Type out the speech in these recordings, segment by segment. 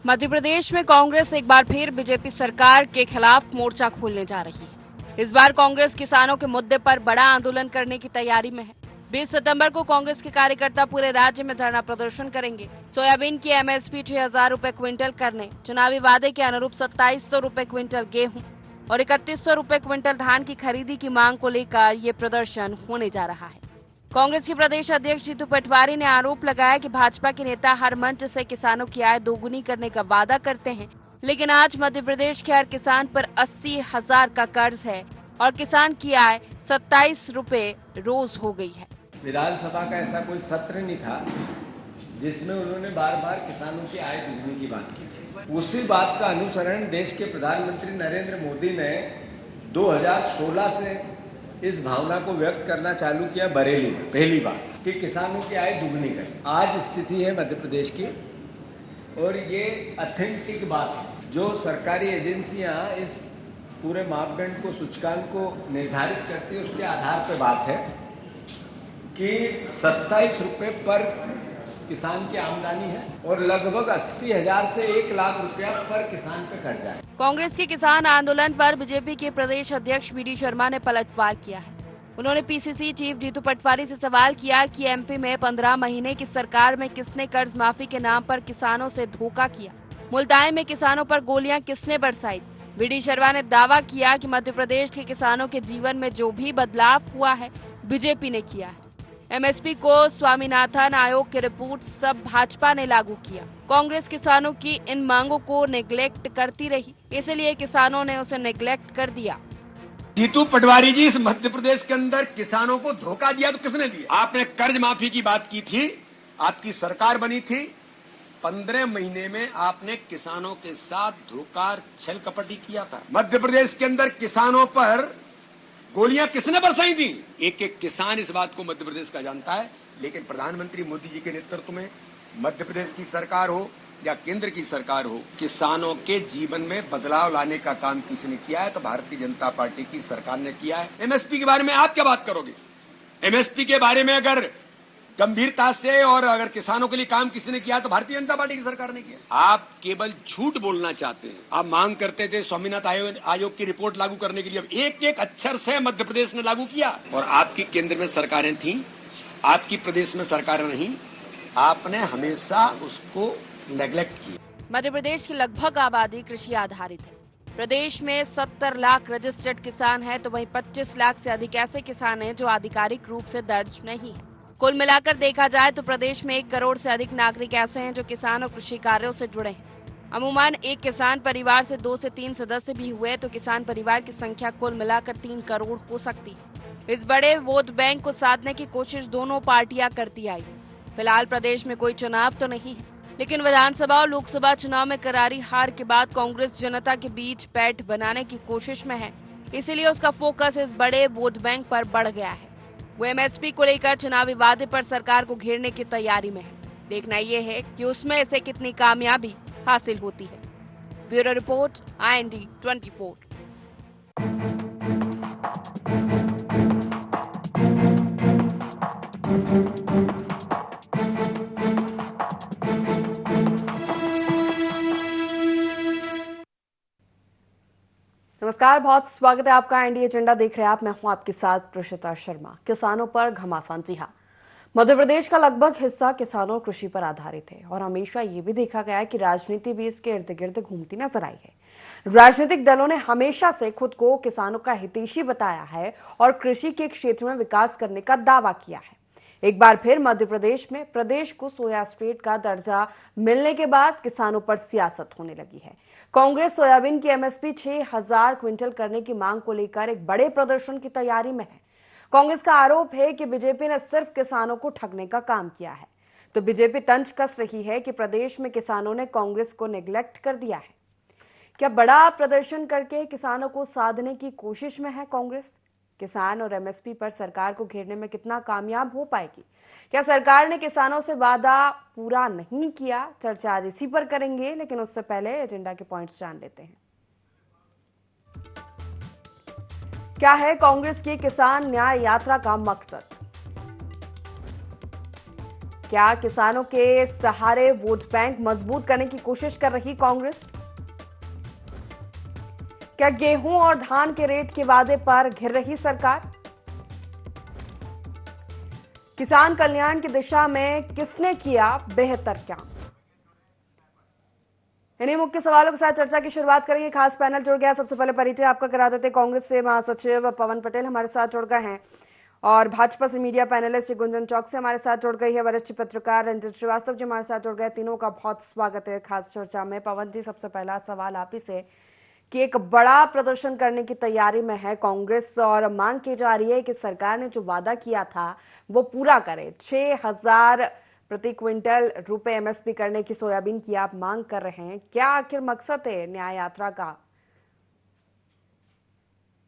मध्य प्रदेश में कांग्रेस एक बार फिर बीजेपी सरकार के खिलाफ मोर्चा खोलने जा रही है। इस बार कांग्रेस किसानों के मुद्दे पर बड़ा आंदोलन करने की तैयारी में है। 20 सितंबर को कांग्रेस के कार्यकर्ता पूरे राज्य में धरना प्रदर्शन करेंगे। सोयाबीन की एमएसपी 6,000 रूपए क्विंटल करने, चुनावी वादे के अनुरूप 2700 रूपए क्विंटल गेहूं और 3100 रूपए क्विंटल धान की खरीदी की मांग को लेकर ये प्रदर्शन होने जा रहा है। कांग्रेस के प्रदेश अध्यक्ष जीतू पटवारी ने आरोप लगाया कि भाजपा के नेता हर मंच से किसानों की आय दोगुनी करने का वादा करते हैं, लेकिन आज मध्य प्रदेश के हर किसान पर 80,000 का कर्ज है और किसान की आय 27 रूपए रोज हो गई है। विधानसभा का ऐसा कोई सत्र नहीं था जिसमें उन्होंने बार बार किसानों की आय दोगुनी की बात की थी। उसी बात का अनुसरण देश के प्रधानमंत्री नरेंद्र मोदी ने 2016 से इस भावना को व्यक्त करना चालू किया बरेली में पहली बार कि किसानों की आय दुगनी करें। आज स्थिति है मध्य प्रदेश की और ये ऑथेंटिक बात है। जो सरकारी एजेंसियां इस पूरे मापदंड को सूचकांक को निर्धारित करती है उसके आधार पर बात है कि 27 रुपये पर किसान की आमदनी है और लगभग 80,000 से 1 लाख रुपया पर किसान पे कर्जा है। कांग्रेस के किसान आंदोलन पर बीजेपी के प्रदेश अध्यक्ष वी.डी. शर्मा ने पलटवार किया है। उन्होंने पीसीसी चीफ जीतू पटवारी से सवाल किया कि एमपी में 15 महीने की सरकार में किसने कर्ज माफी के नाम पर किसानों से धोखा किया, मुल्ताई में किसानों पर गोलियां किसने बरसाई। वी.डी. शर्मा ने दावा किया कि मध्य प्रदेश के किसानों के जीवन में जो भी बदलाव हुआ है बीजेपी ने किया है। एमएसपी को स्वामीनाथन आयोग की रिपोर्ट सब भाजपा ने लागू किया। कांग्रेस किसानों की इन मांगों को नेग्लेक्ट करती रही, इसलिए किसानों ने उसे नेग्लेक्ट कर दिया। जीतू पटवारी जी, इस मध्य प्रदेश के अंदर किसानों को धोखा दिया तो किसने दिया? आपने कर्ज माफी की बात की थी, आपकी सरकार बनी थी, 15 महीने में आपने किसानों के साथ धोखा छल कपटी किया था। मध्य प्रदेश के अंदर किसानों पर गोलियां किसने बरसाई थी? एक एक किसान इस बात को मध्य प्रदेश का जानता है, लेकिन प्रधानमंत्री मोदी जी के नेतृत्व में मध्य प्रदेश की सरकार हो या केंद्र की सरकार हो, किसानों के जीवन में बदलाव लाने का काम किसने किया है? तो भारतीय जनता पार्टी की सरकार ने किया है। एमएसपी के बारे में आप क्या बात करोगे? एमएसपी के बारे में अगर गंभीरता से और अगर किसानों के लिए काम किसने किया तो भारतीय जनता पार्टी की सरकार ने किया। आप केवल झूठ बोलना चाहते हैं। आप मांग करते थे स्वामीनाथन आयोग की रिपोर्ट लागू करने के लिए, अब एक एक अक्षर से मध्य प्रदेश ने लागू किया। और आपकी केंद्र में सरकारें थी, आपकी प्रदेश में सरकारें नहीं, आपने हमेशा उसको नेग्लेक्ट किया। मध्य प्रदेश की लगभग आबादी कृषि आधारित है। प्रदेश में 70 लाख रजिस्टर्ड किसान है, तो वहीं 25 लाख से अधिक ऐसे किसान हैं जो आधिकारिक रूप से दर्ज नहीं है। कुल मिलाकर देखा जाए तो प्रदेश में 1 करोड़ से अधिक नागरिक ऐसे हैं जो किसान और कृषि कार्यों से जुड़े हैं। अमूमन एक किसान परिवार से 2 से 3 सदस्य भी हुए तो किसान परिवार की संख्या कुल मिलाकर 3 करोड़ हो सकती है। इस बड़े वोट बैंक को साधने की कोशिश दोनों पार्टियां करती आई। फिलहाल प्रदेश में कोई चुनाव तो नहीं है, लेकिन विधानसभा और लोकसभा चुनाव में करारी हार के बाद कांग्रेस जनता के बीच पैठ बनाने की कोशिश में है, इसीलिए उसका फोकस इस बड़े वोट बैंक पर बढ़ गया है। वो एमएसपी को लेकर चुनावी वादे पर सरकार को घेरने की तैयारी में है। देखना ये है कि उसमें इसे कितनी कामयाबी हासिल होती है। Bureau report, IND 24। नमस्कार, बहुत स्वागत है आपका IND एजेंडा देख रहे हैं आप। मैं हूं आपके साथ प्रोशिता शर्मा। किसानों पर घमासान। जी हाँ, मध्य प्रदेश का लगभग हिस्सा किसानों और कृषि पर आधारित है और हमेशा ये भी देखा गया है कि राजनीति भी इसके इर्द गिर्द घूमती नजर आई है। राजनीतिक दलों ने हमेशा से खुद को किसानों का हितैषी बताया है और कृषि के क्षेत्र में विकास करने का दावा किया है। एक बार फिर मध्य प्रदेश में प्रदेश को सोया स्टेट का दर्जा मिलने के बाद किसानों पर सियासत होने लगी है। कांग्रेस सोयाबीन की एमएसपी 6,000 क्विंटल करने की मांग को लेकर एक बड़े प्रदर्शन की तैयारी में है। कांग्रेस का आरोप है कि बीजेपी ने सिर्फ किसानों को ठगने का काम किया है, तो बीजेपी तंज कस रही है कि प्रदेश में किसानों ने कांग्रेस को नेग्लेक्ट कर दिया है। क्या बड़ा प्रदर्शन करके किसानों को साधने की कोशिश में है कांग्रेस? किसान और एमएसपी पर सरकार को घेरने में कितना कामयाब हो पाएगी? क्या सरकार ने किसानों से वादा पूरा नहीं किया? चर्चा आज इसी पर करेंगे, लेकिन उससे पहले एजेंडा के पॉइंट्स जान लेते हैं। क्या है कांग्रेस की किसान न्याय यात्रा का मकसद? क्या किसानों के सहारे वोट बैंक मजबूत करने की कोशिश कर रही कांग्रेस? क्या गेहूं और धान के रेट के वादे पर घिर रही सरकार? किसान कल्याण की दिशा में किसने किया बेहतर काम? इन्हीं मुख्य सवालों के साथ चर्चा की शुरुआत करेंगे। खास पैनल जुड़ गया। सबसे पहले परिचय आपका करा देते। कांग्रेस से महासचिव पवन पटेल हमारे साथ जुड़ गए हैं और भाजपा से मीडिया पैनलिस्ट गुंजन चौक से हमारे साथ जुड़ गई है वरिष्ठ पत्रकार रंजित श्रीवास्तव जी हमारे साथ जुड़ गए। तीनों का बहुत स्वागत है खास चर्चा में। पवन जी, सबसे पहला सवाल आप ही से कि एक बड़ा प्रदर्शन करने की तैयारी में है कांग्रेस और मांग की जा रही है कि सरकार ने जो वादा किया था वो पूरा करे। 6,000 प्रति क्विंटल रुपए एमएसपी करने की सोयाबीन की आप मांग कर रहे हैं। क्या आखिर मकसद है न्याय यात्रा का?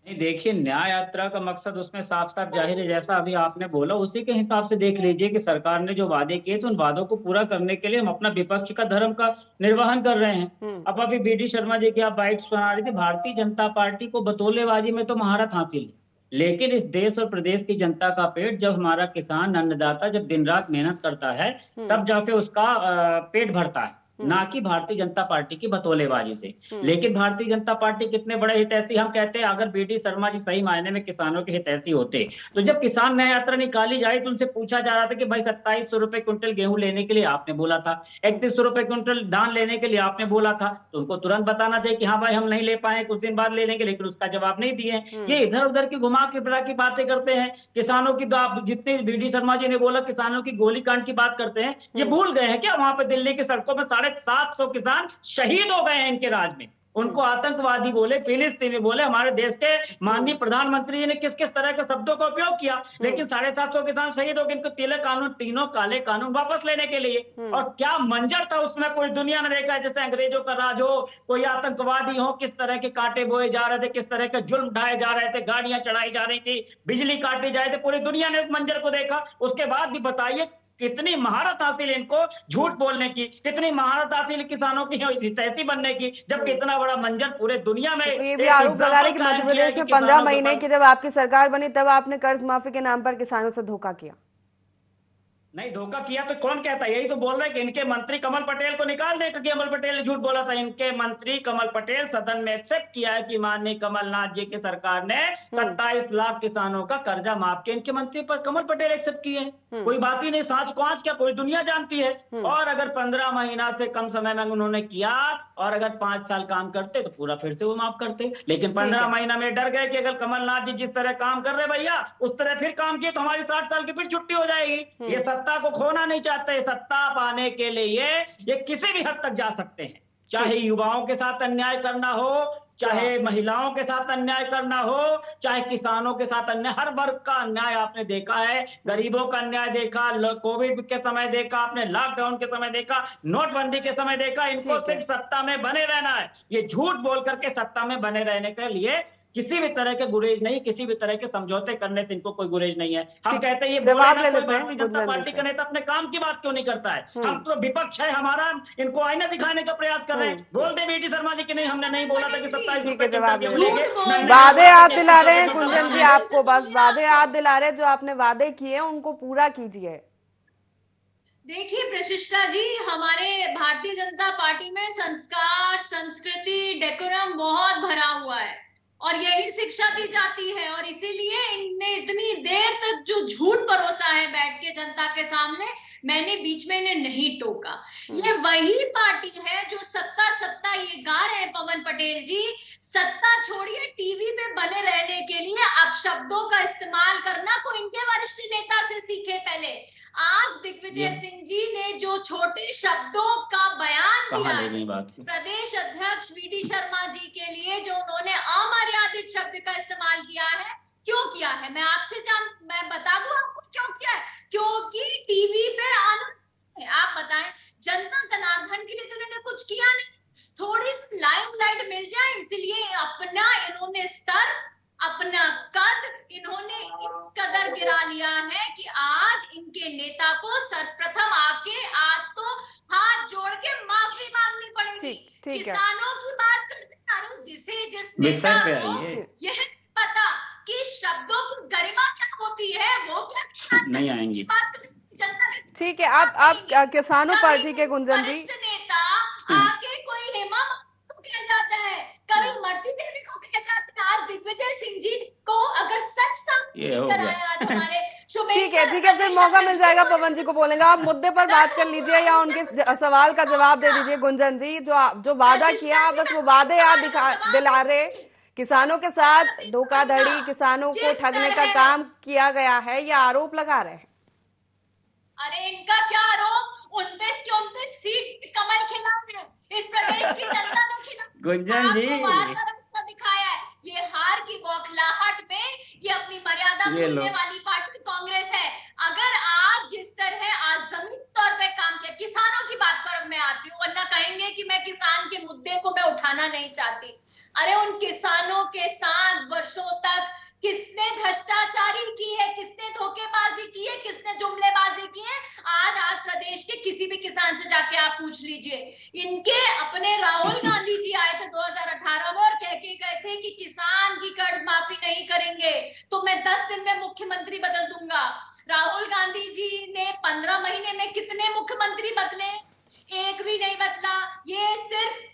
नहीं, देखिए, न्याय यात्रा का मकसद उसमें साफ साफ जाहिर है, जैसा अभी आपने बोला उसी के हिसाब से देख लीजिए कि सरकार ने जो वादे किए थे उन वादों को पूरा करने के लिए हम अपना विपक्ष का धर्म का निर्वहन कर रहे हैं। अब अभी बीडी शर्मा जी की आप बाइट सुना रही थी। भारतीय जनता पार्टी को बतौलेबाजी में तो महारत हासिल है, लेकिन इस देश और प्रदेश की जनता का पेट, जब हमारा किसान अन्नदाता जब दिन रात मेहनत करता है तब जाके उसका पेट भरता है, ना कि भारतीय जनता पार्टी की बतौलेबाजी से। लेकिन भारतीय जनता पार्टी कितने बड़े हितैषी, हम कहते हैं अगर बीडी शर्मा जी सही मायने में किसानों के हितैषी होते तो जब किसान न्याय यात्रा निकाली जाए तो उनसे पूछा जा रहा था कि भाई 2700 रुपए क्विंटल गेहूं लेने के लिए आपने बोला था, 3100 रुपए क्विंटल धान लेने के लिए आपने बोला था, तो उनको तुरंत बताना चाहिए कि हाँ भाई हम नहीं ले पाए, कुछ दिन बाद ले लेंगे, लेकिन उसका जवाब नहीं दिए। ये इधर उधर की घुमा के फिरा की बातें करते हैं। किसानों की जितनी बीडी शर्मा जी ने बोला किसानों की गोलीकांड की बात करते हैं, ये भूल गए हैं क्या वहां पे दिल्ली की सड़कों में 750 किसान शहीद हो गए हैं इनके राज में। उनको आतंकवादी बोले, फिलिस्तीनी बोले। हमारे देश के माननीय प्रधानमंत्री जी ने किस किस तरह के शब्दों का उपयोग किया, लेकिन 750 किसान शहीद हो गए। इनको तिलक कानून, तीनों काले कानून वापस लेने के लिए। और क्या मंजर था उसमें, कोई दुनिया ने देखा है जैसे अंग्रेजों का राज हो, कोई आतंकवादी हो, किस तरह के कांटे बोए जा रहे थे, किस तरह के जुल्म ढाए जा रहे थे, गाड़ियां चढ़ाई जा रही थी, बिजली काटी जा रही थी। पूरी दुनिया ने उस मंजर को देखा। उसके बाद भी बताइए कितनी महारत हासिल इनको झूठ बोलने की, कितनी महारत हासिल किसानों की हितैषी बनने की, जबकि इतना बड़ा मंजर पूरे दुनिया में। तो ये भी आरोप लगा रहे कि मध्य प्रदेश में 15 महीने की जब आपकी सरकार बनी तब आपने कर्ज माफी के नाम पर किसानों से धोखा किया। नहीं, धोखा किया तो कौन कहता है? यही तो बोल रहे हैं कि इनके मंत्री कमल पटेल को निकाल दे, क्योंकि कमल पटेल ने झूठ बोला था। इनके मंत्री कमल पटेल सदन में एक्सेप्ट किया है कि माननीय कमलनाथ जी की सरकार ने 27 लाख किसानों का कर्जा माफ किया। इनके मंत्री पर कमल पटेल एक्सेप्ट किए हैं। कोई बात ही नहीं, सांच को आंच क्या पूरी दुनिया जानती है। और अगर 15 महीना से कम समय में उन्होंने किया और अगर 5 साल काम करते तो पूरा फिर से वो माफ करते, लेकिन 15 महीना में डर गए कि अगर कमलनाथ जी जिस तरह काम कर रहे भैया उस तरह फिर काम किए तो हमारी 60 साल की फिर छुट्टी हो जाएगी। ये सत्ता को खोना नहीं चाहते। सत्ता पाने के लिए ये किसी भी हद तक जा सकते हैं, चाहे युवाओं के साथ अन्याय करना हो, चाहे महिलाओं के साथ अन्याय करना हो, चाहे किसानों के साथ अन्याय। हर वर्ग का अन्याय आपने देखा है। गरीबों का अन्याय देखा, कोविड के समय देखा आपने, लॉकडाउन के समय देखा, नोटबंदी के समय देखा। इनको सिर्फ सत्ता में बने रहना है। ये झूठ बोल करके सत्ता में बने रहने के लिए किसी भी तरह के गुरेज नहीं, किसी भी तरह के समझौते करने से इनको कोई गुरेज नहीं है। हम कहते हैं ये भारतीय जनता पार्टी का नेता अपने काम की बात क्यों नहीं करता है? हम तो विपक्ष है हमारा, इनको आईना दिखाने का प्रयास कर रहे हैं। बोल दे बीडी शर्मा जी की नहीं, हमने नहीं बोला था कि 27 वादे याद दिला रहे हैं कुंजन जी आपको, बस वादे याद दिला रहे हैं। जो आपने वादे किए उनको पूरा कीजिए। देखिए प्रशिष्टा जी, हमारे भारतीय जनता पार्टी में संस्कार, संस्कृति, डेकोरम बहुत भरा हुआ है और यही शिक्षा दी जाती है। और इसीलिए इनने इतनी देर तक जो झूठ परोसा है बैठ के जनता के सामने, मैंने बीच में इन्हें नहीं टोका। ये वही पार्टी है जो सत्ता सत्ता ये गा रहे हैं पवन पटेल जी। सत्ता छोड़िए, टीवी पे बने रहने के लिए अब शब्दों का इस्तेमाल करना तो इनके वरिष्ठ नेता से सीखे। पहले आज दिग्विजय सिंह जी ने जो छोटे शब्दों का बयान दिया है प्रदेश अध्यक्ष बीडी शर्मा जी के लिए, जो उन्होंने अमर्यादित शब्द का इस्तेमाल किया है, क्यों किया है मैं बता दूं आपको क्यों किया है। क्योंकि टीवी पे आप बताएं, जनता जनार्दन के लिए तो इन्होंने कुछ किया नहीं। थोड़ी सी लाइमलाइट मिल जाए इसलिए अपना इन्होंने स्तर, अपना कद इन्होंने इस कदर गिरा लिया है कि आज इनके नेता को सर्वप्रथम आके आज तो हाथ जोड़ के माफी मांगनी पड़ेगी। किसानों की बात करते, जिस नेता को यह पता कि शब्दों की गरिमा क्या होती है, वो क्या नहीं आएंगी। ठीक है, आप किसानों पर, ठीक है गुंजन जी, वरिष्ठ नेता आके कोई हेमा को कह जाता है, कल मरती देवी को कह जाता है, आज दिग्विजय सिंह जी को अगर सच सामने लेकर आए आज हमारे ठीक है, फिर मौका मिल जाएगा पवन जी को बोलेगा। आप मुद्दे पर बात कर लीजिए या उनके सवाल का जवाब दे दीजिए। गुंजन जी, जो वादा किया, आप बस वो वादे याद दिला रहे, किसानों के साथ धोखाधड़ी, किसानों को ठगने का काम किया गया है, ये आरोप लगा रहे हैं। अरे इनका क्या आरोप, 29 की 29 सीट कमल खिलाफ है, इस प्रदेश की जनता ने खिलाफ गुंजन जी रास्ता दिखाया है। ये हार की बौखलाहट में ये अपनी मर्यादा भूलने वाली पार्टी कांग्रेस है। अगर आप जिस तरह आज जमीन तौर पे काम किया, किसानों की बात पर मैं आती हूँ, वरना कहेंगे कि मैं किसान के मुद्दे को मैं उठाना नहीं चाहती। अरे उन किसानों के साथ वर्षों तक किसने भ्रष्टाचारी की है, किसने धोखेबाजी की है, किसने जुमलेबाजी की है, आज प्रदेश के किसी भी किसान से जाके आप पूछ लीजिए। इनके अपने राहुल गांधी जी आए थे 2018 में और कह के गए थे कि किसान की कर्ज माफी नहीं करेंगे तो मैं 10 दिन में मुख्यमंत्री बदल दूंगा। राहुल गांधी जी ने 15 महीने में कितने मुख्यमंत्री बदले? एक भी नहीं बदला। ये सिर्फ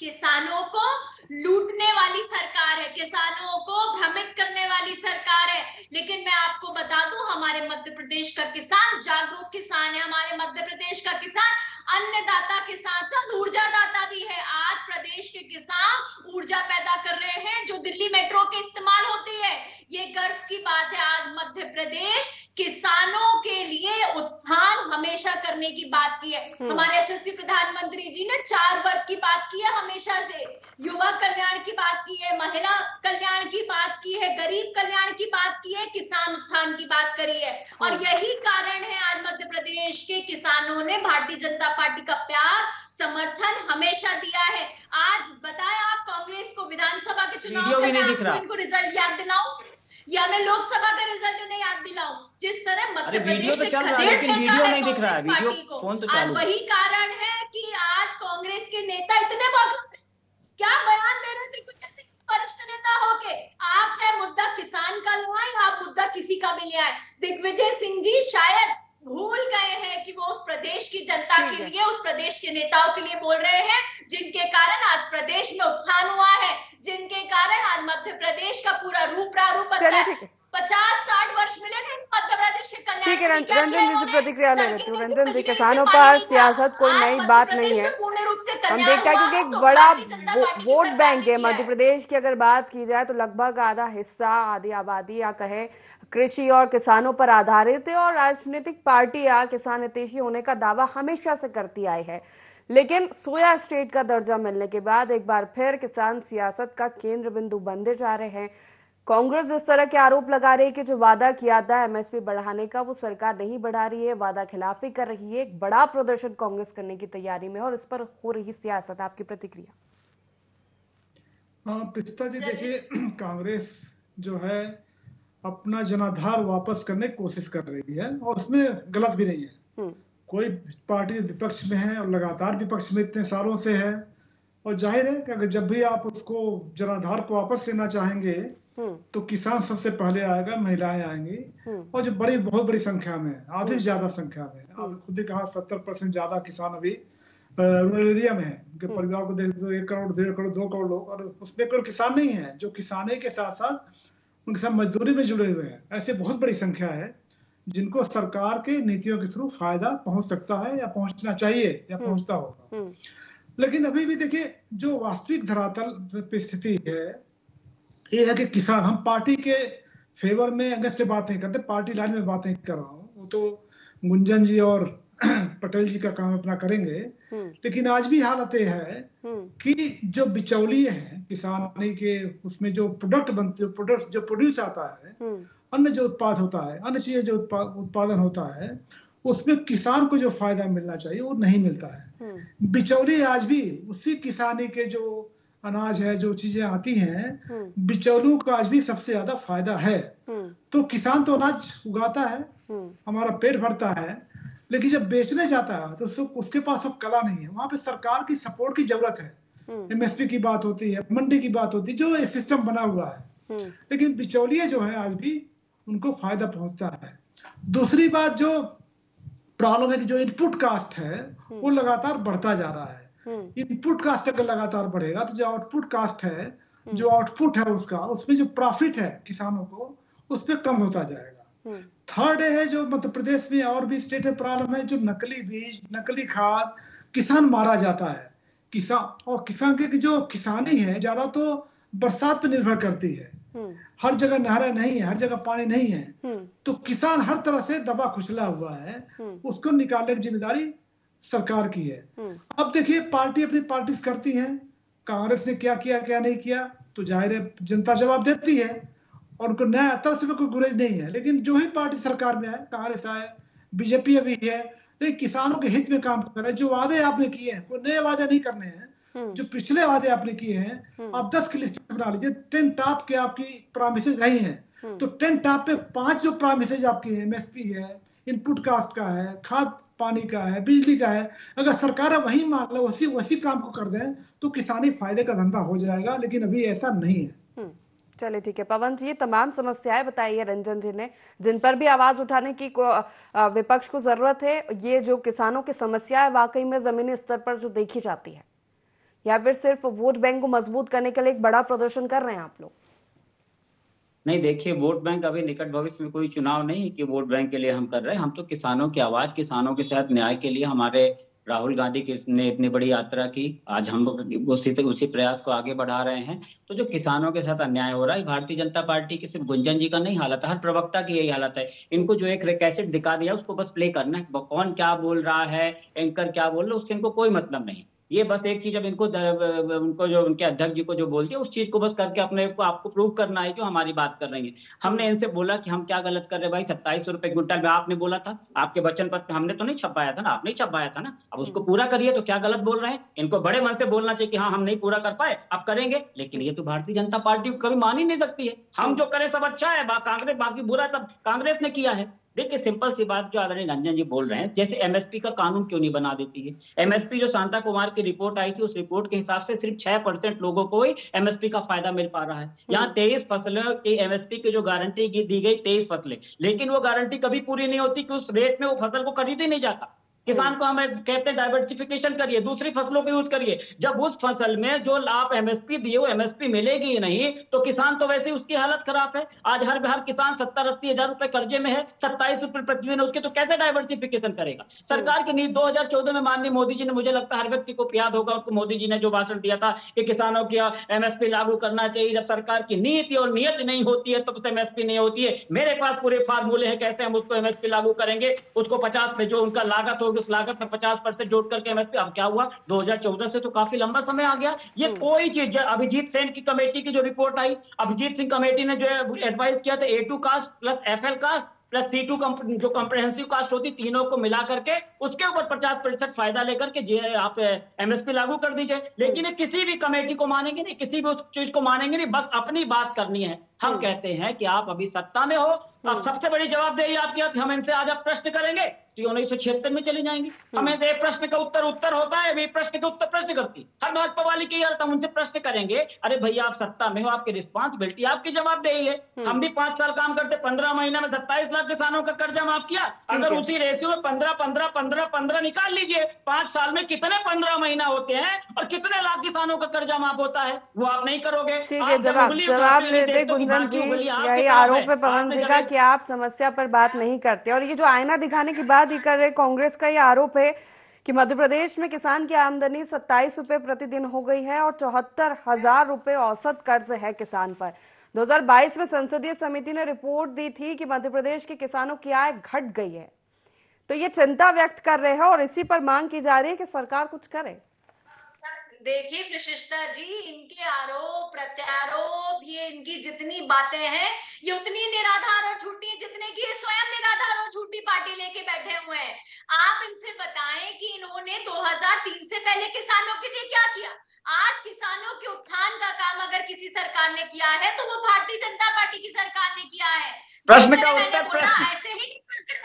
किसानों को लूटने वाली सरकार है, किसानों को भ्रमित करने वाली सरकार है। लेकिन मैं आपको बता दूं, हमारे मध्य प्रदेश का किसान जागरूक किसान है। हमारे मध्य प्रदेश का किसान अन्नदाता के साथ साथ ऊर्जा दाता भी है। आज प्रदेश के किसान ऊर्जा पैदा कर रहे हैं जो दिल्ली मेट्रो के इस्तेमाल होती है। ये गर्व की बात है। आज मध्य प्रदेश किसानों के लिए उत्थान हमेशा करने की बात की है। हमारे यशस्वी प्रधानमंत्री जी ने 4 वर्ग की बात की है हमेशा से, युवा कल्याण की बात की है, महिला कल्याण की बात की है, गरीब कल्याण की बात की है, किसान उत्थान की बात करी है। और यही कारण है आज मध्य प्रदेश के किसानों ने भारतीय जनता पार्टी का प्यार समर्थन हमेशा दिया है। आज बताएं आप कांग्रेस को विधानसभा के चुनाव में इनको रिजल्ट याद दिलाऊं या मैं लोकसभा का रिजल्ट नहीं याद दिलाऊं? जिस तरह मध्य प्रदेश से खदेड़ फेंका है कांग्रेस पार्टी को, आज वही कारण है कि आज कांग्रेस के नेता इतने क्या बयान दे रहे थे कुछ ऐसे वरिष्ठ नेता होके। आप चाहे मुद्दा किसान का लाए, आप मुद्दा किसी का भी ले आए, दिग्विजय सिंह जी शायद भूल गए हैं कि वो उस प्रदेश की जनता के लिए, उस प्रदेश के नेताओं के लिए बोल रहे हैं जिनके कारण आज प्रदेश में उत्थान हुआ है, जिनके कारण आज मध्य प्रदेश का पूरा रूप प्रारूप 50-60 वर्ष मिले थे मध्य प्रदेश के कल्याण। ठीक है, रंजन जी से प्रतिक्रिया ले लेती हूँ। रंजन जी, किसानों पर सियासत कोई नई बात नहीं है, हम देखते हैं क्योंकि एक बड़ा वोट बैंक है मध्य प्रदेश की। अगर बात की जाए तो लगभग आधा हिस्सा, आधी आबादी या कहे कृषि और किसानों पर आधारित है, और राजनीतिक पार्टियां किसान हितैषी होने का दावा हमेशा से करती आई है। लेकिन सोया स्टेट का दर्जा मिलने के बाद एक बार फिर किसान सियासत का केंद्र बिंदु बनते जा रहे हैं। कांग्रेस इस तरह के आरोप लगा रही है कि जो वादा किया था एमएसपी बढ़ाने का वो सरकार नहीं बढ़ा रही है, वादा खिलाफी कर रही है। एक बड़ा प्रदर्शन कांग्रेस करने की तैयारी में, और इस पर हो रही सियासत, आपकी प्रतिक्रिया? हाँ पिस्ता जी, देखिए कांग्रेस जो है अपना जनाधार वापस करने की कोशिश कर रही है और उसमें गलत भी नहीं है। कोई पार्टी विपक्ष में है और लगातार विपक्ष में इतने सालों से है, और जाहिर है कि अगर जब भी आप उसको जनाधार को वापस लेना चाहेंगे तो किसान सबसे पहले आएगा, महिलाएं आएंगी, और जो बहुत बड़ी संख्या में, आधी से ज्यादा संख्या में, आप खुद ही कहा 70% ज्यादा किसान अभी रूरल एरिया में है। उनके परिवार को देख दो 1 करोड़, 1.5 करोड़, 2 करोड़ लोग, और उसमें कोई किसान नहीं है जो किसानी के साथ साथ उनके साथ मजदूरी में जुड़े हुए हैं। ऐसे बहुत बड़ी संख्या है जिनको सरकार के नीतियों के थ्रू फायदा पहुंच सकता है या पहुंचना चाहिए या पहुंचता होगा। लेकिन अभी भी देखिए जो वास्तविक धरातल पे स्थिति है ये है कि किसान, हम पार्टी के फेवर में अगस्त में बात नहीं करते, पार्टी लाइन में बात नहीं कर रहा हूँ, वो तो गुंजन जी और पटेल जी का काम अपना करेंगे। लेकिन आज भी हालत ये है कि जो बिचौलिए हैं किसानी के, उसमें जो प्रोडक्ट बनते, जो प्रोड्यूस आता है, अन्य जो उत्पाद होता है, अन्य चीजें जो उत्पादन होता है, उसमें किसान को जो फायदा मिलना चाहिए वो नहीं मिलता है। बिचौलिए आज भी उसी किसानी के जो अनाज है, जो चीजें आती हैं, बिचौलियों का आज भी सबसे ज्यादा फायदा है। तो किसान तो अनाज उगाता है, हमारा पेट भरता है, लेकिन जब बेचने जाता है तो उसके पास वो कला नहीं है। वहां पे सरकार की सपोर्ट की जरूरत है। एमएसपी की बात होती है, मंडी की बात होती है, जो एक सिस्टम बना हुआ है। लेकिन बिचौलिए जो है आज भी उनको फायदा पहुंचता है। दूसरी बात, जो प्रॉब्लम है कि जो इनपुट कास्ट है वो लगातार बढ़ता जा रहा है। इनपुट कास्ट अगर लगातार बढ़ेगा तो जो आउटपुट कास्ट है, जो आउटपुट है उसका, उसमें जो प्रॉफिट है किसानों को, उस पर कम होता जाएगा। थर्ड है जो मध्य प्रदेश में और भी स्टेट में प्रॉब्लम है, जो नकली बीज, नकली खाद, किसान मारा जाता है। किसान की जो किसानी है ज्यादा तो बरसात पर निर्भर करती है। हर जगह नहरें नहीं है, हर जगह पानी नहीं है, तो किसान हर तरह से दबा खुसला हुआ है। उसको निकालने की जिम्मेदारी सरकार की है। अब देखिए पार्टी अपनी पॉलिटिक्स करती है, कांग्रेस ने क्या किया क्या नहीं किया तो जाहिर है जनता जवाब देती है, और उनको नया तरह से कोई गुरेज नहीं है। लेकिन जो ही पार्टी सरकार में आए, कांग्रेस आए, बीजेपी अभी है, लेकिन किसानों के हित में काम कर रहे हैं। जो वादे आपने किए हैं वो नए वादे नहीं करने हैं, जो पिछले वादे आपने किए हैं आप 10 की लिस्ट बना लीजिए। 10 टॉप के आपकी प्रॉमिसेज रही हैं, तो 10 टॉप पे 5 जो प्रॉमिसेज आपकी है, एमएसपी है, इनपुट कास्ट का है, खाद पानी का है, बिजली का है, अगर सरकार वही मान लो वही काम को कर दें तो किसानी फायदे का धंधा हो जाएगा। लेकिन अभी ऐसा नहीं है। चलिए ठीक है पवन जी, ये तमाम समस्याएं बताइए रंजन जी ने, जिन पर भी आवाज उठाने की विपक्ष को जरूरत है। ये जो किसानों की समस्या है वाकई में जमीनी स्तर पर जो देखी जाती है, या फिर सिर्फ वोट बैंक को मजबूत करने के लिए एक बड़ा प्रदर्शन कर रहे हैं आप लोग? नहीं देखिए, वोट बैंक अभी निकट भविष्य में कोई चुनाव नहीं कि वोट बैंक के लिए हम कर रहे हैं। हम तो किसानों की आवाज, किसानों के साथ न्याय के लिए हमारे राहुल गांधी ने इतनी बड़ी यात्रा की, आज हम उसी प्रयास को आगे बढ़ा रहे हैं। तो जो किसानों के साथ अन्याय हो रहा है, भारतीय जनता पार्टी की सिर्फ गुंजन जी का नहीं हालत है, हर प्रवक्ता की यही हालत है। इनको जो एक कैसेट दिखा दिया उसको बस प्ले करना है, कौन क्या बोल रहा है, एंकर क्या बोल रहा है, उससे इनको कोई मतलब नहीं। ये बस एक चीज, अब उनको जो उनके अध्यक्ष जी को जो बोलती है उस चीज को बस करके अपने को आपको प्रूव करना है जो हमारी बात कर रही है। हमने इनसे बोला कि हम क्या गलत कर रहे हैं भाई, 27 रुपए क्विंटल में आपने बोला था, आपके वचन पत्र पे हमने तो नहीं छपाया था ना, आपने छपाया था ना, अब उसको पूरा करिए। तो क्या गलत बोल रहे हैं? इनको बड़े मन से बोलना चाहिए कि हाँ हम नहीं पूरा कर पाए, अब करेंगे। लेकिन ये तो भारतीय जनता पार्टी को कभी मान ही नहीं सकती है। हम जो करें सब अच्छा है, कांग्रेस बाकी बुरा सब कांग्रेस ने किया है। देखिए सिंपल सी बात जो आदरणीय रंजन जी बोल रहे हैं, जैसे एमएसपी का कानून क्यों नहीं बना देती है? एमएसपी जो शांता कुमार की रिपोर्ट आई थी, उस रिपोर्ट के हिसाब से सिर्फ 6% लोगों को ही एमएसपी का फायदा मिल पा रहा है। यहाँ 23 फसलों की एमएसपी की जो गारंटी दी गई, 23 फसलें, लेकिन वो गारंटी कभी पूरी नहीं होती कि उस रेट में वो फसल को खरीद ही नहीं जाता। किसान को हमें कहते हैं डाइवर्सिफिकेशन करिए, दूसरी फसलों को यूज करिए। जब उस फसल में जो आप एमएसपी दिए वो एमएसपी मिलेगी ही नहीं, तो किसान तो वैसे ही उसकी हालत खराब है। आज हर किसान 70-80 हजार रुपए कर्जे में है, 27 रुपए प्रति दिन उसके, तो कैसे डाइवर्सिफिकेशन करेगा? सरकार की नीति 2014 में माननीय मोदी जी ने, मुझे लगता है हर व्यक्ति को याद होगा उसको, मोदी जी ने जो भाषण दिया था कि किसानों की एमएसपी लागू करना चाहिए। जब सरकार की नीति और नियत नहीं होती है तो उसे एमएसपी नहीं होती है। मेरे पास पूरे फार्मूले हैं कैसे हम उसको एमएसपी लागू करेंगे। उसको 50 में जो उनका लागत होगी उस लागत में 50% जोड़ करके एमएसपी। अब क्या हुआ, 2014 से तो काफी लंबा समय आ गया। ये कोई चीज, अभिजीत सेन की कमेटी की जो रिपोर्ट आई, अभिजीत सिंह कमेटी ने जो एडवाइस किया था, A2 cost plus FL cost plus C2 जो कॉम्प्रिहेंसिव कास्ट होती, तीनों को मिला करके उसके ऊपर 50% फायदा लेकर के आप एमएसपी लागू कर दीजिए। लेकिन किसी भी कमेटी को मानेंगे नहीं, किसी भी उस चीज को मानेंगे नहीं, बस अपनी बात करनी है। हम कहते हैं कि आप अभी सत्ता में हो, अब सबसे बड़ी जवाबदेही आपकी, हम इनसे आज आप प्रश्न करेंगे तो 1976 में चली जाएंगी। हमें एक प्रश्न का उत्तर होता है, वे प्रश्न के उत्तर प्रश्न करती हर भाजपा वाली की यार, हम उनसे प्रश्न करेंगे, अरे भैया आप सत्ता में हो, आपकी रिस्पॉन्सिबिलिटी, आपकी जवाबदेही है। हम भी 5 साल काम करते, 15 महीने में 27 लाख किसानों का कर्जा माफ किया। अगर उसी रेशियो में 15 निकाल लीजिए, 5 साल में कितने 15 महीना होते हैं और कितने लाख किसानों का कर्जा माफ होता है, वो आप नहीं करोगे। ठीक है, जवाब लेते गुंजन जी, यही आरोप है पवन जी का कि आप समस्या पर बात नहीं करते। और ये जो आईना दिखाने की बात ही कर रहे कांग्रेस का, ये आरोप है कि मध्य प्रदेश में किसान की आमदनी 27 रुपए प्रतिदिन हो गई है और 74,000 रुपए औसत कर्ज है किसान पर। 2022 में संसदीय समिति ने रिपोर्ट दी थी कि मध्य प्रदेश के किसानों की आय घट गई है, तो ये चिंता व्यक्त कर रहे हैं और इसी पर मांग की जा रही है कि सरकार कुछ करे। देखिए प्रशिष्टा जी, इनके आरोप प्रत्यारोप, ये इनकी जितनी बातें हैं ये उतनी निराधार और झूठी है जितने की ये स्वयं निराधार और झूठी पार्टी लेके बैठे हुए हैं। आप इनसे बताएं कि इन्होंने 2003 से पहले किसानों के लिए क्या किया। आज किसानों के उत्थान का काम अगर किसी सरकार ने किया है तो वो भारतीय जनता पार्टी की सरकार ने किया है। प्रश्न का उत्तर ऐसे ही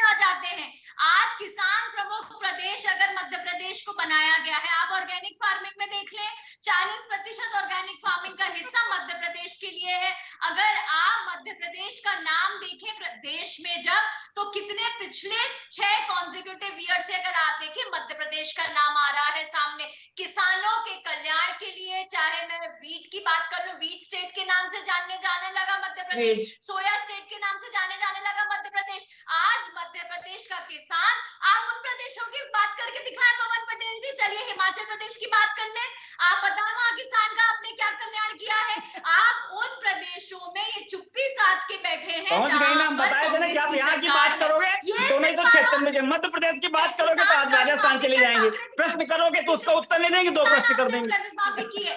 आ जाते हैं। आज किसान प्रमुख प्रदेश अगर मध्य प्रदेश को बनाया गया है, आप ऑर्गेनिक फार्मिंग में देख लें, 40% ऑर्गेनिक फार्मिंग का हिस्सा मध्य प्रदेश के लिए है। अगर आप मध्य प्रदेश का नाम देखें प्रदेश में जब, तो कितने पिछले 6 कॉन्जिक्यूटिव कितने वियर्ड से अगर आप देखें मध्य प्रदेश का नाम आ रहा है सामने किसानों के कल्याण के लिए। चाहे मैं वीट की बात कर लूं, वीट स्टेट के नाम से जाने लगा मध्य प्रदेश, सोया स्टेट के नाम से जाने लगा मध्य प्रदेश। आज मध्य प्रदेश का किसान, आप उन प्रदेशों की बात करके दिखाएं पवन पटेल जी। चलिए हिमाचल प्रदेश की बात कर लें, आप बताओ वहां किसान का आपने क्या कल्याण किया है। आप उन प्रदेशों में ये चुप्पी साध के बैठे हैं। पहुंच गए ना, हम बताए थे ना कि आप यहाँ की बात करोगे तो नहीं तो क्षेत्र में, मध्य प्रदेश की बात करोगे तो आज राजस्थान चले जाएंगे, प्रश्न करोगे तो उसका उत्तर नहीं देंगे, दो प्रश्न कर देंगे। कर्ज माफी की है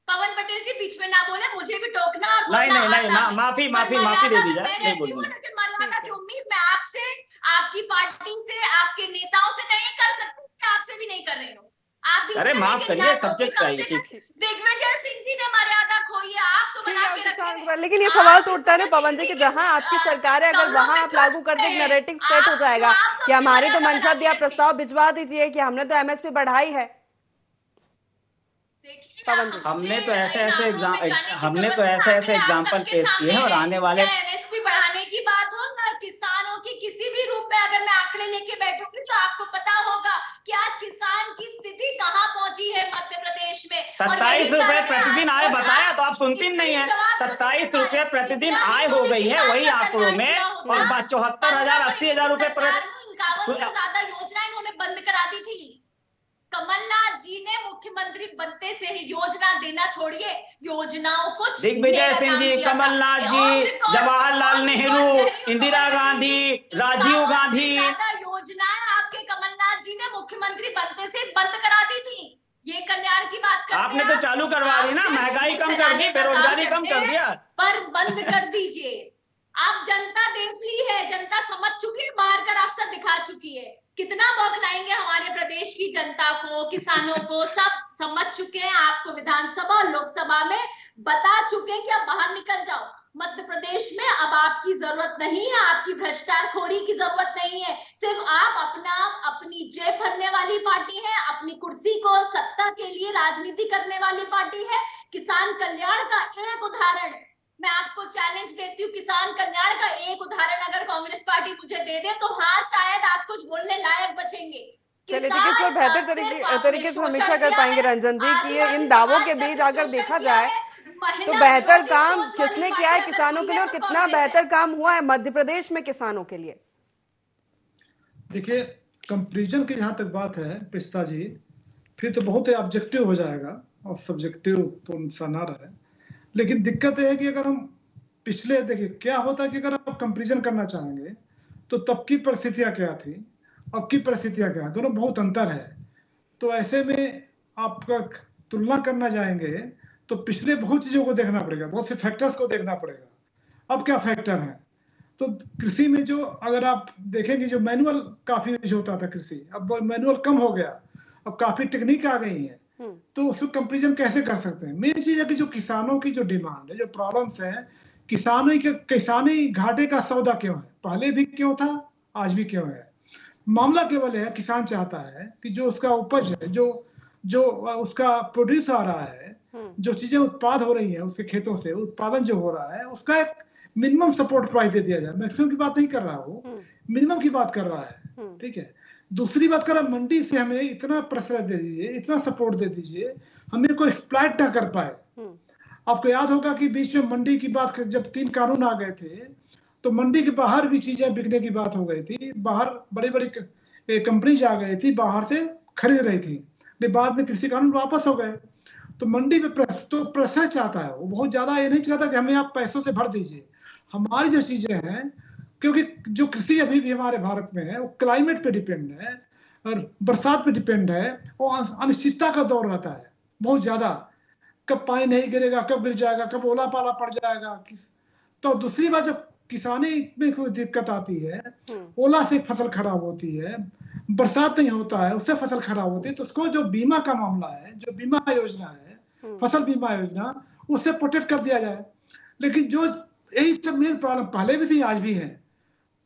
पवन पटेल जी, बीच में ना बोले, मुझे भी टोकना और नहीं, माफी दे दी जाए, नहीं बोलूंगा। मरवाना की उम्मीद मैं आपसे, आपकी पार्टी से, आपके नेताओं से नहीं कर सकती, इसलिए आपसे भी नहीं कर रही हूँ। आप अरे माफ करिए, सब्जेक्ट चाहिए। दिग्विजय सिंह जी ने मर्यादा खोई है, आप तो बना के रखे। लेकिन ये सवाल तो उठता है ना पवन जी कि जहां आपकी सरकार है, अगर वहां आप लागू कर दे, नैरेटिव सेट हो जाएगा कि हमारी तो मंशा दिया, प्रस्ताव भिजवा दीजिए कि हमने तो एमएसपी बढ़ाई है। पवन जी, हमने तो ऐसे एग्जाम्पल पेश किए हैं और आने वाले एमएसपी बढ़ाने की बात हो ना, किसानों की किसी भी रूप में अगर मैं आंकड़े लेके बैठूंगी तो आपको पता होगा कि आज किसान की स्थिति कहां पहुंची है मध्य प्रदेश में। 27 रुपए प्रतिदिन आय बताया तो आप सुनती नहीं है। 27 रुपए प्रतिदिन आय हो गई है वही आंकड़ों में, और 74,000 80,000 रुपए 51 से ज्यादा योजना इन्होंने बंद करा दी थी। कमलनाथ जी ने मुख्यमंत्री बनते से ही योजना देना छोड़िए, योजनाओं को दिग्विजय सिंह जी, कमलनाथ जी, जवाहरलाल नेहरू, इंदिरा गांधी, राजीव गांधी, योजनाएं आपके कमलनाथ जी ने मुख्यमंत्री बनते से बंद करा दी थी। ये कल्याण की बात करते आपने तो चालू करवा दी ना, महंगाई कम कर दी, बेरोजगारी कम कर दिया, पर बंद कर दीजिए। आप जनता देख ली है, जनता समझ चुकी है, बाहर का रास्ता दिखा चुकी है। कितना बौखलाएंगे हमारे प्रदेश की जनता को, किसानों को, सब समझ चुके हैं। आपको विधानसभा और लोकसभा में बता चुके हैं कि आप बाहर निकल जाओ। मध्य प्रदेश में अब आपकी जरूरत नहीं है, आपकी भ्रष्टाचारखोरी की जरूरत नहीं है। सिर्फ आप अपनी जेब भरने वाली पार्टी है, अपनी कुर्सी को सत्ता के लिए राजनीति करने वाली पार्टी है। किसान कल्याण का एक उदाहरण मैं आपको चैलेंज देती हूँ, किसान कल्याण का एक उदाहरण अगर कांग्रेस पार्टी मुझे दे दे तो हाँ शायद आप कुछ बोलने लायक बचेंगे। चलिए ठीक है, इस पर बेहतर तरीके से समीक्षा कर पाएंगे रंजन जी कि इन दावों के बीच अगर देखा जाए तो बेहतर काम किसने किया है किसानों के लिए और कितना बेहतर काम हुआ है मध्य प्रदेश में किसानों के लिए। देखिए, कंपैरिजन की जहां तक बात है पिस्ता जी, फिर तो बहुत ही ऑब्जेक्टिव हो जाएगा और सब्जेक्टिव तो इंसान ना रहे। लेकिन दिक्कत यह है कि अगर हम पिछले, देखिए क्या होता है कि अगर आप कंपैरिजन करना चाहेंगे तो तब की परिस्थितियां क्या थी, अब की परिस्थितियां क्या है, दोनों बहुत अंतर है। तो ऐसे में आपका तुलना करना जाएंगे तो पिछले बहुत चीजों को देखना पड़ेगा, बहुत से फैक्टर्स को देखना पड़ेगा। अब क्या फैक्टर है, तो कृषि में जो अगर आप देखेंगे जो मैनुअल काफी यूज होता था कृषि, अब मैनुअल कम हो गया, अब काफी टेक्निक आ गई है। तो उसको कंपैरिजन कैसे कर सकते हैं। मेन चीज है कि जो किसानों की जो डिमांड है, जो प्रॉब्लम्स है, किसानी घाटे का सौदा क्यों है, पहले भी क्यों था, आज भी क्यों है। मामला केवल है किसान चाहता है कि जो उसका उपज है, जो उसका प्रोड्यूस आ रहा है, जो चीजें उत्पाद हो रही है उसके खेतों से, उत्पादन जो हो रहा है, उसका एक मिनिमम सपोर्ट प्राइस दे दिया जाए। मैक्सिमम की बात नहीं कर रहा हूँ, मिनिमम की बात कर रहा है, ठीक है। दूसरी बात कर, मंडी से हमें इतना प्रेशर दे दीजिए, इतना सपोर्ट दे दीजिए, हमें कोई एक्सप्लॉइट ना कर पाए। आपको याद होगा कि बीच में मंडी की बात जब 3 कानून आ गए थे तो मंडी के बाहर भी चीजें बिकने की बात हो गई थी, बाहर बड़ी बड़ी कंपनीज आ गई थी, बाहर से खरीद रही थी। बाद में कृषि कानून वापस हो गए। तो मंडी में प्रेशर चाहता है, वो बहुत ज्यादा ये नहीं चाहता कि हमें आप पैसों से भर दीजिए। हमारी जो चीजें हैं, क्योंकि जो कृषि अभी भी हमारे भारत में है वो क्लाइमेट पे डिपेंड है और बरसात पे डिपेंड है, वो अनिश्चितता का दौर रहता है बहुत ज्यादा। कब पानी नहीं गिरेगा, कब गिर जाएगा, कब ओला पाला पड़ जाएगा। तो दूसरी बात, जब किसानी में कोई दिक्कत आती है, ओला से फसल खराब होती है, बरसात नहीं होता है उससे फसल खराब होती है, तो उसको जो बीमा का मामला है, जो बीमा योजना है, फसल बीमा योजना, उससे प्रोटेक्ट कर दिया जाए। लेकिन जो यही सब मेन प्रॉब्लम पहले भी थी, आज भी है।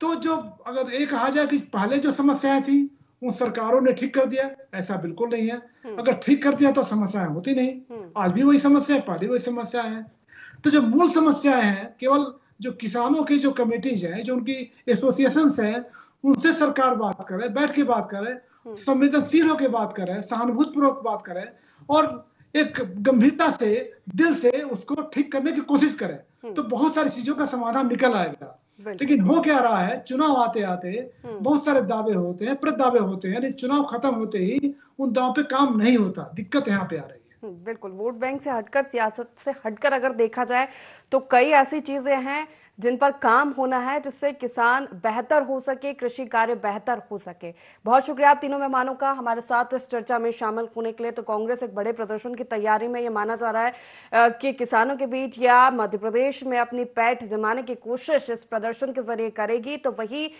तो जो अगर ये कहा जाए कि पहले जो समस्याएं थी उन सरकारों ने ठीक कर दिया, ऐसा बिल्कुल नहीं है। अगर ठीक कर दिया तो समस्याएं होती नहीं। आज भी वही समस्या है, पहले वही समस्या है। तो जो मूल समस्याएं हैं, केवल जो किसानों की जो कमेटीज हैं, जो उनकी एसोसिएशंस हैं, उनसे सरकार बात करे, बैठ के बात करे, संवेदनशील होकर बात करे, सहानुभूतिपूर्वक बात करे और एक गंभीरता से, दिल से उसको ठीक करने की कोशिश करे, तो बहुत सारी चीजों का समाधान निकल आएगा। लेकिन हो क्या रहा है, चुनाव आते आते बहुत सारे दावे होते हैं, प्रदावे होते हैं, यानी चुनाव खत्म होते ही उन दावों पे काम नहीं होता। दिक्कत यहाँ पे आ रही है। बिल्कुल, वोट बैंक से हटकर, सियासत से हटकर अगर देखा जाए तो कई ऐसी चीजें हैं जिन पर काम होना है जिससे किसान बेहतर हो सके, कृषि कार्य बेहतर हो सके। बहुत शुक्रिया आप तीनों मेहमानों का हमारे साथ इस चर्चा में शामिल होने के लिए। तो कांग्रेस एक बड़े प्रदर्शन की तैयारी में, ये माना जा रहा है कि किसानों के बीच या मध्य प्रदेश में अपनी पैठ जमाने की कोशिश इस प्रदर्शन के जरिए करेगी। तो वही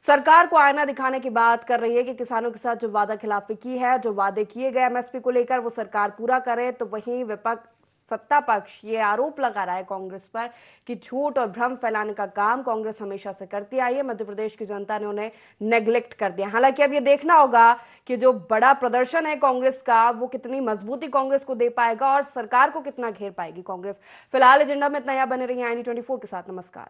सरकार को आईना दिखाने की बात कर रही है कि किसानों के साथ जो वादा खिलाफी की है, जो वादे किए गए एमएसपी को लेकर, वो सरकार पूरा करे। तो वहीं विपक्ष, सत्ता पक्ष ये आरोप लगा रहा है कांग्रेस पर कि झूठ और भ्रम फैलाने का काम कांग्रेस हमेशा से करती आई है। मध्य प्रदेश की जनता ने उन्हें नेग्लेक्ट कर दिया। हालांकि अब ये देखना होगा कि जो बड़ा प्रदर्शन है कांग्रेस का, वो कितनी मजबूती कांग्रेस को दे पाएगा और सरकार को कितना घेर पाएगी कांग्रेस। फिलहाल एजेंडा में इतना। यहाँ बने रहिए IND24 के साथ। नमस्कार।